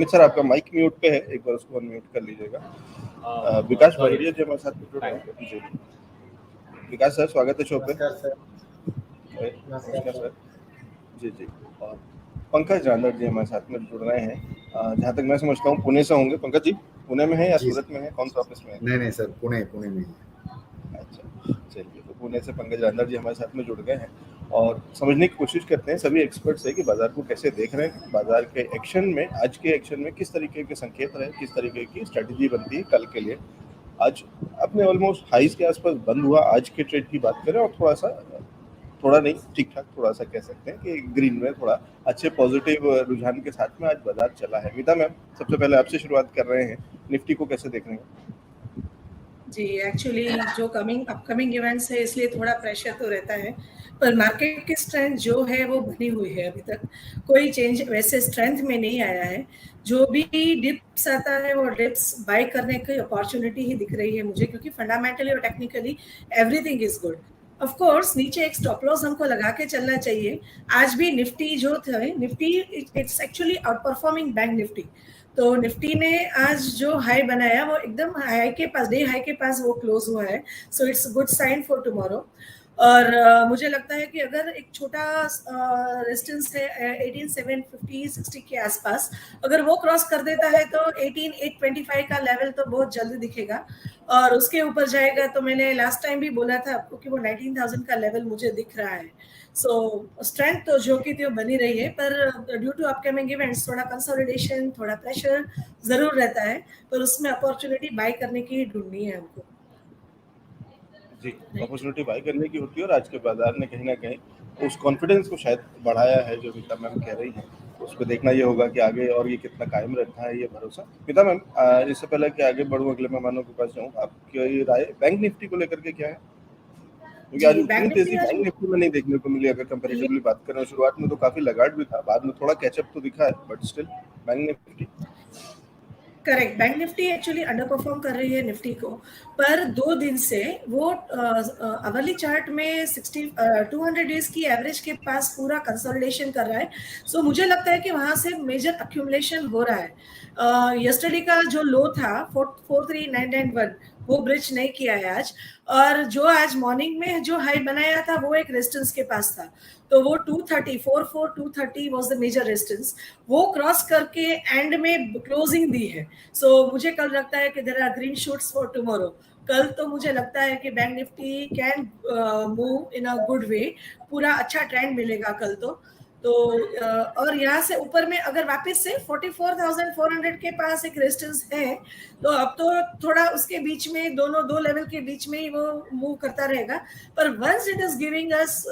Sir आपका mic mute पे है, एक बार उसको अनम्यूट कर लीजिएगा। विकास भरड़िया जी हमारे साथ जुड़ रहे हैं। जी विकास सर, स्वागत है शो पे। नमस्कार सर। जी जी। और पंकज रानड़ जी हमारे साथ में जुड़ रहे हैं। जहाँ तक मैं समझता हूँ पुणे से होंगे। पंकज जी पुणे में है या सूरत में है, कौन सा ऑफिस में है? नहीं सर, पुणे में। अच्छा चलिए, तो पुणे से पंकज रानड़ जी हमारे साथ में जुड़ गए हैं और समझने की कोशिश करते हैं सभी एक्सपर्ट से कि बाजार को कैसे देख रहे हैं, बाजार के एक्शन में, आज के एक्शन में किस तरीके के संकेत रहे, किस तरीके की स्ट्रेटेजी बनती है कल के लिए। आज अपने ऑलमोस्ट हाईज के आसपास बंद हुआ। आज के ट्रेड की बात करें और थोड़ा नहीं, ठीक ठाक थोड़ा सा कह सकते हैं कि ग्रीन में थोड़ा अच्छे पॉजिटिव रुझान के साथ में आज बाजार चला है। मीता मैम, सबसे पहले आपसे शुरुआत कर रहे हैं, निफ्टी को कैसे देख रहे हैं? जी, एक्चुअली जो अपकमिंग इवेंट्स है इसलिए थोड़ा प्रेशर तो रहता है, पर मार्केट की स्ट्रेंथ जो है वो बनी हुई है। अभी तक कोई चेंज वैसे स्ट्रेंथ में नहीं आया है। जो भी डिप्स आता है वो डिप्स बाय करने की अपॉर्चुनिटी ही दिख रही है मुझे, क्योंकि फंडामेंटली और technically everything is good. Of course नीचे एक स्टॉप लॉस हमको लगा के चलना चाहिए। आज भी निफ्टी जो थे, Nifty it's actually out performing bank Nifty. तो निफ्टी ने आज जो हाई बनाया वो एकदम हाई के पास, डे हाई के पास वो क्लोज हुआ है। So it's good sign for tomorrow. और मुझे लगता है कि अगर एक छोटा रेजिस्टेंस है 18,750-60 के आसपास, अगर वो क्रॉस कर देता है तो 18,825 का लेवल तो बहुत जल्दी दिखेगा और उसके ऊपर जाएगा। तो मैंने लास्ट टाइम भी बोला था आपको कि वो 19,000 का लेवल मुझे दिख रहा है। सो स्ट्रेंथ तो जो की थी बनी रही है, पर ड्यू टू अपकमिंग इवेंट्स थोड़ा कंसोलिडेशन, थोड़ा प्रेशर जरूर रहता है, पर उसमें अपॉर्चुनिटी बाय करने की ढूंढनी है हमको। जी, अपॉर्चुनिटी बाय करने की होती है और आज के बाजार ने कहीं ना कहीं उस कॉन्फिडेंस को शायद बढ़ाया है जो मीता मैम कह रही हैं। उस पर देखना ये होगा कि आगे और ये कितना कायम रहता है ये भरोसा। मीता मैम, इससे पहले कि आगे बढ़ूँ, अगले मेहमानों के पास जाऊँ, आपकी राय बैंक निफ्टी को लेकर के क्या है? क्योंकि आज उतनी तेजी बैंक निफ्टी में नहीं देखने को मिली। अगर कंपैरेटिवली बात करें, शुरुआत में तो काफी लगाड़ भी था, बाद में थोड़ा कैचअप तो दिखा है, but still bank Nifty. Correct, bank Nifty actually under perform कर रही है निफ्टी को, पर 2 दिन से वो अवर्ली चार्ट में 200 डेज की एवरेज के पास पूरा कंसोलिडेशन कर रहा है। सो मुझे लगता है कि वहां से मेजर अक्यूमुलेशन हो रहा है। यस्टरडे का जो लो था 43991 वो ब्रिज नहीं किया है आज, और जो आज मॉर्निंग में जो हाई बनाया था वो एक रेजिस्टेंस के पास था, तो वो 230 वाज द मेजर रेजिस्टेंस। वो क्रॉस करके एंड में क्लोजिंग दी है। सो मुझे कल लगता है कि there are green shoots for tomorrow. कल तो मुझे लगता है कि bank Nifty can move in a good way, पूरा अच्छा ट्रेंड मिलेगा कल तो और यहाँ से ऊपर में अगर वापस से 44,400 के पास एक रेजिस्टेंस है, तो अब तो थोड़ा उसके बीच में दो लेवल के बीच में ही वो मूव करता रहेगा। पर once it is giving us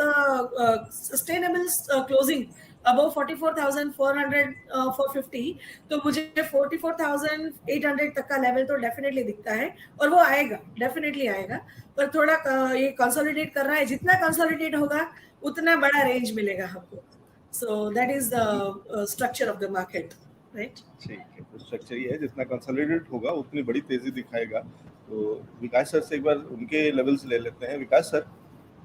sustainable closing above 44,400 450, तो मुझे 44,800 तक का लेवल तो डेफिनेटली दिखता है और वो आएगा, डेफिनेटली आएगा। पर थोड़ा ये कंसोलिडेट कर रहा है, जितना कंसोलिडेट होगा उतना बड़ा रेंज मिलेगा हमको। So that is the structure of the market, right? ठीक है, तो स्ट्रक्चर ये है, जितना कंसोलिडेट होगा उतनी बड़ी तेजी दिखाएगा। तो विकास सर से एक बार उनके लेवल्स ले लेते हैं। विकास सर,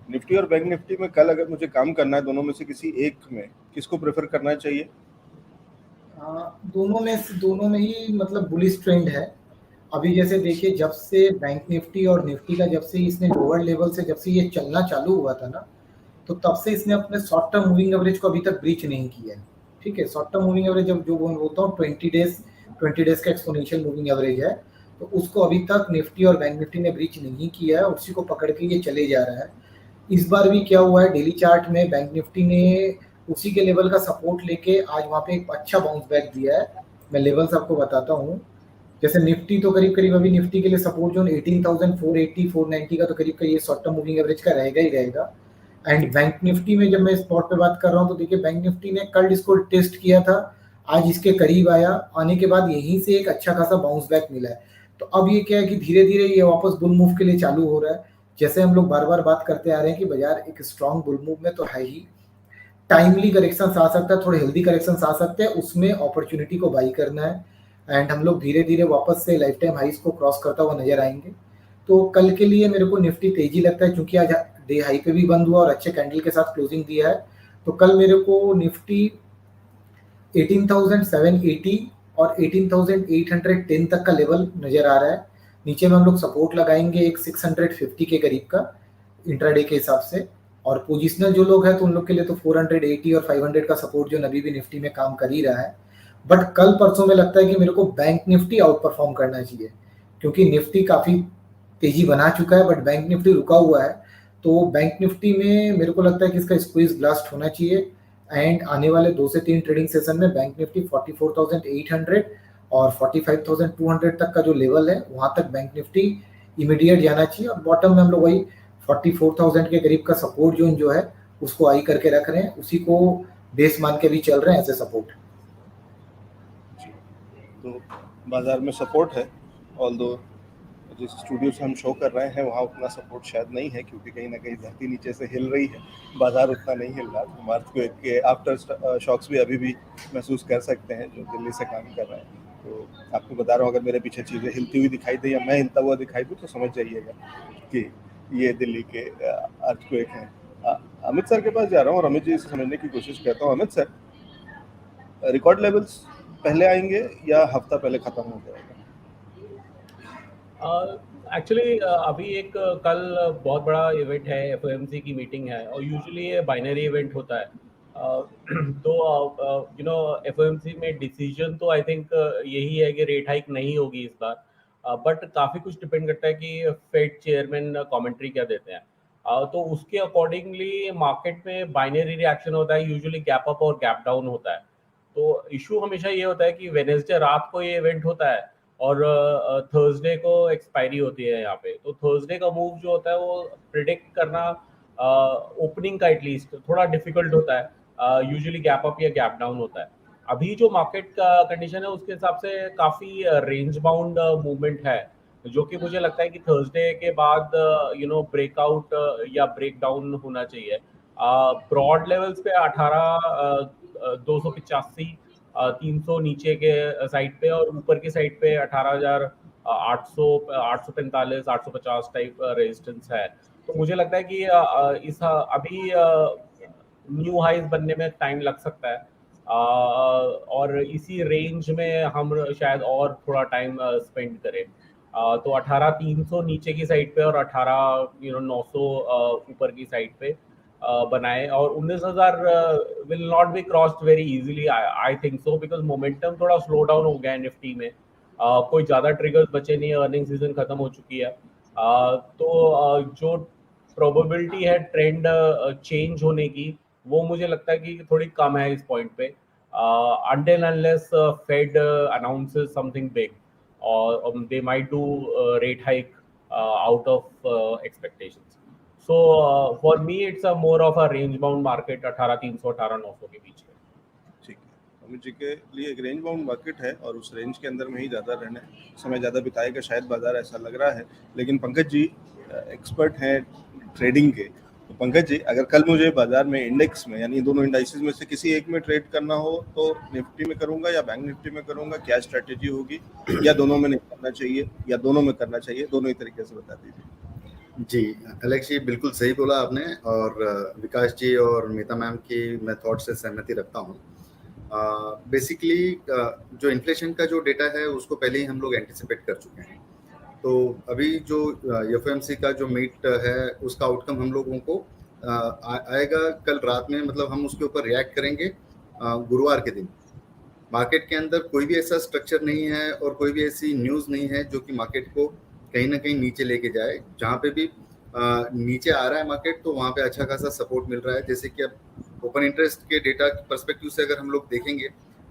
निफ्टी और बैंक निफ्टी में कल अगर मुझे काम करना है, दोनों में से किसी एक में किसको प्रेफर करना चाहिए? दोनों में ही मतलब बुलिश ट्रेंड है। अभी जैसे देखिए, जब से बैंक निफ्टी और निफ्टी का जब से इसने लोअर लेवल से जब से ये चलना चालू हुआ था ना, तो तब से इसने अपने शॉर्ट टर्म मूविंग एवरेज को अभी तक ब्रीच नहीं किया है। ठीक है, शॉर्ट टर्म मूविंग एवरेज जब जो बोलता हूँ 20 डेज का एक्सपोनेंशियल मूविंग एवरेज है, तो उसको अभी तक निफ्टी और बैंक निफ्टी ने ब्रीच नहीं किया है, उसी को पकड़ के ये चले जा रहा है। इस बार भी क्या हुआ है, डेली चार्ट में बैंक निफ्टी ने उसी के लेवल का सपोर्ट लेके आज वहाँ पे एक अच्छा बाउंस बैक दिया है। मैं लेवल्स आपको बताता हूँ। जैसे निफ्टी तो करीब अभी निफ्टी के लिए सपोर्ट जोन 18,480 490 का तो करीब ये शॉर्ट टर्म मूविंग एवरेज का रहेगा ही रहेगा। एंड बैंक निफ्टी में जब मैं स्पॉट पे बात कर रहा हूँ, तो देखिए बैंक निफ्टी ने कल इसको टेस्ट किया था, आज इसके करीब आया, आने के बाद यहीं से एक अच्छा खासा बाउंस बैक मिला है। तो अब ये क्या है कि धीरे धीरे ये वापस बुल मूव के लिए चालू हो रहा है। जैसे हम लोग बार बार बात करते आ रहे हैं कि बाजार एक स्ट्रॉन्ग बुल मूव में तो है ही, टाइमली करेक्शन आ सकता है, थोड़े हेल्दी करेक्शन आ सकते हैं, उसमें अपॉर्चुनिटी को बाई करना है। एंड हम लोग धीरे धीरे वापस से लाइफ टाइम हाइस को क्रॉस करता हुआ नजर आएंगे। तो कल के लिए मेरे को निफ्टी तेजी लगता है, क्योंकि आज डे हाई पे भी बंद हुआ और अच्छे कैंडल के साथ क्लोजिंग दिया है। तो कल मेरे को निफ्टी 18,780 और 18,810 तक का लेवल नजर आ रहा है। नीचे में हम लोग सपोर्ट लगाएंगे एक 650 के करीब का इंट्राडे के हिसाब से, और पोजिशनल जो लोग हैं तो उन लोग के लिए तो 480 और 500 का सपोर्ट जो अभी भी निफ्टी में काम कर ही रहा है। बट कल परसों में लगता है कि मेरे को बैंक निफ्टी आउट परफॉर्म करना चाहिए, क्योंकि निफ्टी काफी तेजी बना चुका है बट बैंक निफ्टी रुका हुआ है। तो बैंक निफ्टी में मेरे को लगता है कि इसका स्क्वीज ब्लास्ट होना चाहिए, एंड आने वाले 2 से 3 ट्रेडिंग सेशन में बैंक निफ्टी 44,800 और 45,200 तक का जो लेवल है वहां तक बैंक निफ्टी इमीडिएट जाना चाहिए, और बॉटम में हम लोग वही 44,000 के करीब का सपोर्ट जोन जो है उसको आई करके रख रहे हैं, उसी को बेस मान के भी चल रहे हैं एज ए सपोर्ट। तो बाजार में सपोर्ट है, ऑल्दो जिस स्टूडियो से हम शो कर रहे हैं वहाँ उतना सपोर्ट शायद नहीं है, क्योंकि कहीं ना कहीं धरती नीचे से हिल रही है, बाजार उतना नहीं हिल रहा। मार्च को एक आफ्टर शॉक्स भी अभी भी महसूस कर सकते हैं जो दिल्ली से काम कर रहे हैं। तो आपको बता रहा हूँ, अगर मेरे पीछे चीज़ें हिलती हुई दिखाई दे या मैं हिलता हुआ दिखाई दूँ तो समझ जाइएगा कि ये दिल्ली के अर्थक्वेक हैं। अमित सर के पास जा रहा हूँ और अमित जी से समझने की कोशिश करता हूँ। अमित सर, रिकॉर्ड लेवल्स पहले आएंगे या हफ्ता पहले खत्म हो जाएगा? एक्चुअली अभी एक कल बहुत बड़ा इवेंट है, एफओएमसी की मीटिंग है, और यूजुअली ये बाइनरी इवेंट होता है। तो यू नो एफओएमसी में डिसीजन तो आई थिंक यही है कि रेट हाइक नहीं होगी इस बार, बट काफ़ी कुछ डिपेंड करता है कि फेड चेयरमैन कमेंट्री क्या देते हैं। तो उसके अकॉर्डिंगली मार्केट में बाइनरी रिएक्शन होता है, यूजुअली गैप अप और गैप डाउन होता है। तो इशू हमेशा ये होता है कि वेडनेसडे रात को ये इवेंट होता है और थर्सडे को एक्सपायरी होती है यहाँ पे। तो थर्सडे का मूव जो होता है वो प्रिडिक्ट करना ओपनिंग का एटलीस्ट थोड़ा डिफिकल्ट होता है। यूजुअली गैप अप या गैप डाउन होता है। अभी जो मार्केट का कंडीशन है उसके हिसाब से काफ़ी रेंज बाउंड मूवमेंट है, जो कि मुझे लगता है कि थर्सडे के बाद ब्रेकआउट या ब्रेक डाउन होना चाहिए। ब्रॉड लेवल्स पे 18,285 300 नीचे के साइड पे, और ऊपर की साइड पे 18,800 845 850 टाइप रेजिस्टेंस है। तो मुझे लगता है कि इस अभी न्यू हाइज बनने में टाइम लग सकता है, और इसी रेंज में हम शायद और थोड़ा टाइम स्पेंड करें। तो 18,300 नीचे की साइड पे और 18,900 ऊपर की साइड पे बनाए, और 19,000 will not be crossed very easily, I think so, because momentum थोड़ा स्लो डाउन हो गया है निफ्टी में। कोई ज़्यादा ट्रिगर्स बचे नहीं है, अर्निंग सीजन खत्म हो चुकी है। तो जो प्रोबेबिलिटी है ट्रेंड चेंज होने की, वो मुझे लगता है कि थोड़ी कम है इस पॉइंट पे, until unless Fed announces something big, or they might do rate hike out of expectations. So for me it's a more of a range bound market, 18,300 18,900 के बीच में। ठीक है, अमित जी के लिए एक रेंज बाउंड मार्केट है और उस रेंज के अंदर में ही ज़्यादा रहने समय ज़्यादा बिताएगा शायद बाजार, ऐसा लग रहा है। लेकिन पंकज जी एक्सपर्ट हैं ट्रेडिंग के, तो पंकज जी, अगर कल मुझे बाजार में इंडेक्स में यानी दोनों इंडाइसेस में से किसी एक में ट्रेड करना हो तो निफ्टी में करूंगा या बैंक निफ्टी में करूंगा, क्या स्ट्रेटेजी होगी, या दोनों में नहीं करना चाहिए या दोनों में करना चाहिए, दोनों ही तरीके से बता दीजिए। जी एलेक्स जी, बिल्कुल सही बोला आपने, और विकास जी और मीता मैम की मैं थॉट से सहमति रखता हूँ। बेसिकली जो इन्फ्लेशन का जो डेटा है उसको पहले ही हम लोग एंटिसिपेट कर चुके हैं। तो अभी जो एफओएमसी का जो मीट है उसका आउटकम हम लोगों को आएगा कल रात में, मतलब हम उसके ऊपर रिएक्ट करेंगे गुरुवार के दिन। मार्केट के अंदर कोई भी ऐसा स्ट्रक्चर नहीं है और कोई भी ऐसी न्यूज़ नहीं है जो कि मार्केट को कहीं ना कहीं नीचे लेके जाए। जहाँ पे भी नीचे आ रहा है मार्केट तो वहाँ पे अच्छा खासा सपोर्ट मिल रहा है। जैसे कि अब ओपन इंटरेस्ट के डेटा के पर्सपेक्टिव से अगर हम लोग देखेंगे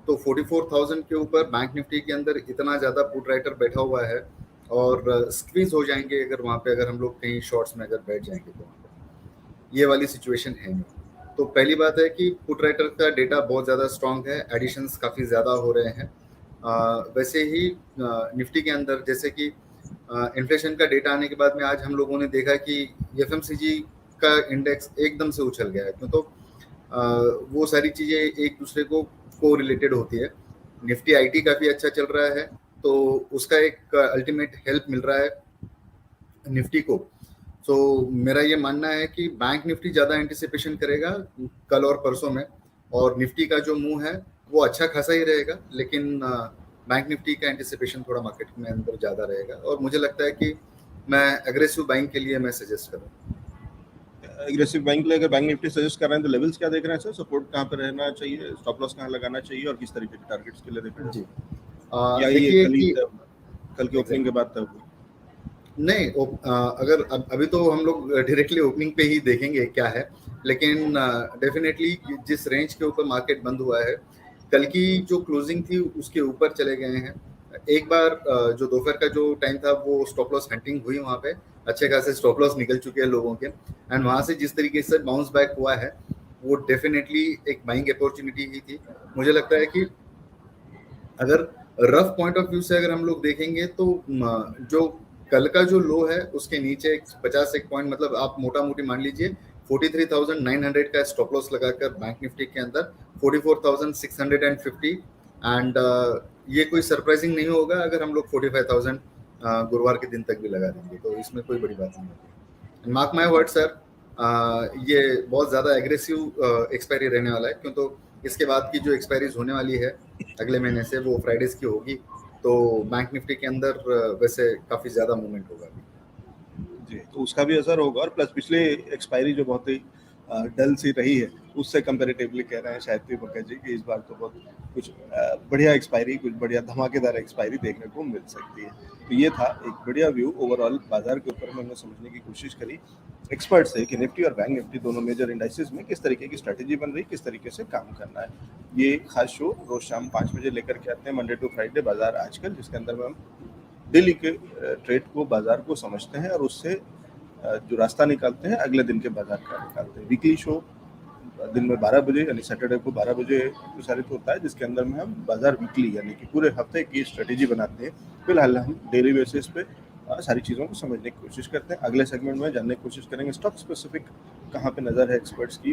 तो 44,000 के ऊपर बैंक निफ्टी के अंदर इतना ज़्यादा पुट राइटर बैठा हुआ है, और स्क्वीज हो जाएंगे अगर वहाँ पे अगर हम लोग कहीं शॉर्ट्स में अगर बैठ जाएंगे तो वहाँ पे ये वाली सिचुएशन है नहीं। तो पहली बात है कि पुट राइटर का डेटा बहुत ज़्यादा स्ट्रॉन्ग है, एडिशंस काफ़ी ज़्यादा हो रहे हैं। वैसे ही निफ्टी के अंदर जैसे कि इन्फ्लेशन का डेटा आने के बाद में आज हम लोगों ने देखा कि एफएमसीजी का इंडेक्स एकदम से उछल गया है, क्यों तो वो सारी चीज़ें एक दूसरे को रिलेटेड होती है। निफ्टी आईटी काफ़ी अच्छा चल रहा है तो उसका एक अल्टीमेट हेल्प मिल रहा है निफ्टी को। तो मेरा ये मानना है कि बैंक निफ्टी ज़्यादा एंटिसिपेशन करेगा कल और परसों में, और निफ्टी का जो मूव है वो अच्छा खासा ही रहेगा, लेकिन बैंक निफ्टी का एंटिसिपेशन थोड़ा मार्केट में अंदर ज़्यादा रहेगा और मुझे लगता है कि मैं एग्रेसिव बाइंग के लिए मैं सजेस्ट करूँ। एग्रेसिव बाइंग के लिए अगर बैंक निफ्टी सजेस्ट कर रहे हैं तो लेवल्स क्या देख रहे हैं सर? सपोर्ट कहाँ पे रहना चाहिए, स्टॉप लॉस कहाँ लगाना चाहिए और किस तरीके के टारगेट्स के लिए देख रहे हैं? जी या ये देखिए कल ही कि कल की ओपनिंग के बाद तब नहीं अगर अभी तो हम लोग डायरेक्टली ओपनिंग पे ही देखेंगे क्या है, लेकिन डेफिनेटली जिस रेंज के ऊपर मार्केट बंद हुआ है, कल की जो क्लोजिंग थी उसके ऊपर चले गए हैं। एक बार जो दोपहर का जो टाइम था वो स्टॉप लॉस हंटिंग हुई, वहाँ पे अच्छे खासे स्टॉप लॉस निकल चुके हैं लोगों के, एंड वहाँ से जिस तरीके से बाउंस बैक हुआ है वो डेफिनेटली एक बाइंग अपॉर्चुनिटी ही थी। मुझे लगता है कि अगर रफ पॉइंट ऑफ व्यू से अगर हम लोग देखेंगे तो जो कल का जो लो है उसके नीचे 50 एक पॉइंट, मतलब आप मोटा मोटी मान लीजिए 43,900 का स्टॉप लॉस लगाकर बैंक निफ्टी के अंदर 44,650, एंड ये कोई सरप्राइजिंग नहीं होगा अगर हम लोग 45,000 गुरुवार के दिन तक भी लगा देंगे, तो इसमें कोई बड़ी बात नहीं होगी। मार्क माय वर्ड सर, ये बहुत ज़्यादा एग्रेसिव एक्सपायरी रहने वाला है, क्यों तो इसके बाद की जो एक्सपायरीज होने वाली है अगले महीने से वो फ्राइडेज की होगी, तो बैंक निफ्टी के अंदर वैसे काफ़ी ज़्यादा मूवमेंट होगा जी, तो उसका भी असर होगा। और प्लस पिछले एक्सपायरी जो बहुत ही डल सी रही है उससे कंपैरेटिवली कह रहे हैं शायद भी पंकज जी कि इस बार तो बहुत कुछ बढ़िया एक्सपायरी, कुछ बढ़िया धमाकेदार एक्सपायरी देखने को मिल सकती है। तो ये था एक बढ़िया व्यू ओवरऑल बाजार के ऊपर में हमने समझने की कोशिश करी एक्सपर्ट से कि निफ्टी और बैंक निफ्टी दोनों मेजर इंडाइसेस में किस तरीके की स्ट्रेटेजी बन रही, किस तरीके से काम करना है। ये खास शो रोज शाम 5 बजे लेकर के आते हैं, मंडे टू फ्राइडे बाजार आजकल, जिसके अंदर में हम डेली के ट्रेड को, बाजार को समझते हैं और उससे जो रास्ता निकालते हैं अगले दिन के बाजार का निकालते हैं। वीकली शो दिन में 12 बजे यानी सैटरडे को 12 बजे प्रसारित होता है, जिसके अंदर में हम बाजार वीकली यानी कि पूरे हफ्ते की स्ट्रेटेजी बनाते हैं। फिलहाल हम डेली बेसिस पे सारी चीज़ों को समझने की कोशिश करते हैं। अगले सेगमेंट में जानने की कोशिश करेंगे स्टॉक स्पेसिफिक कहाँ पे नज़र है एक्सपर्ट्स की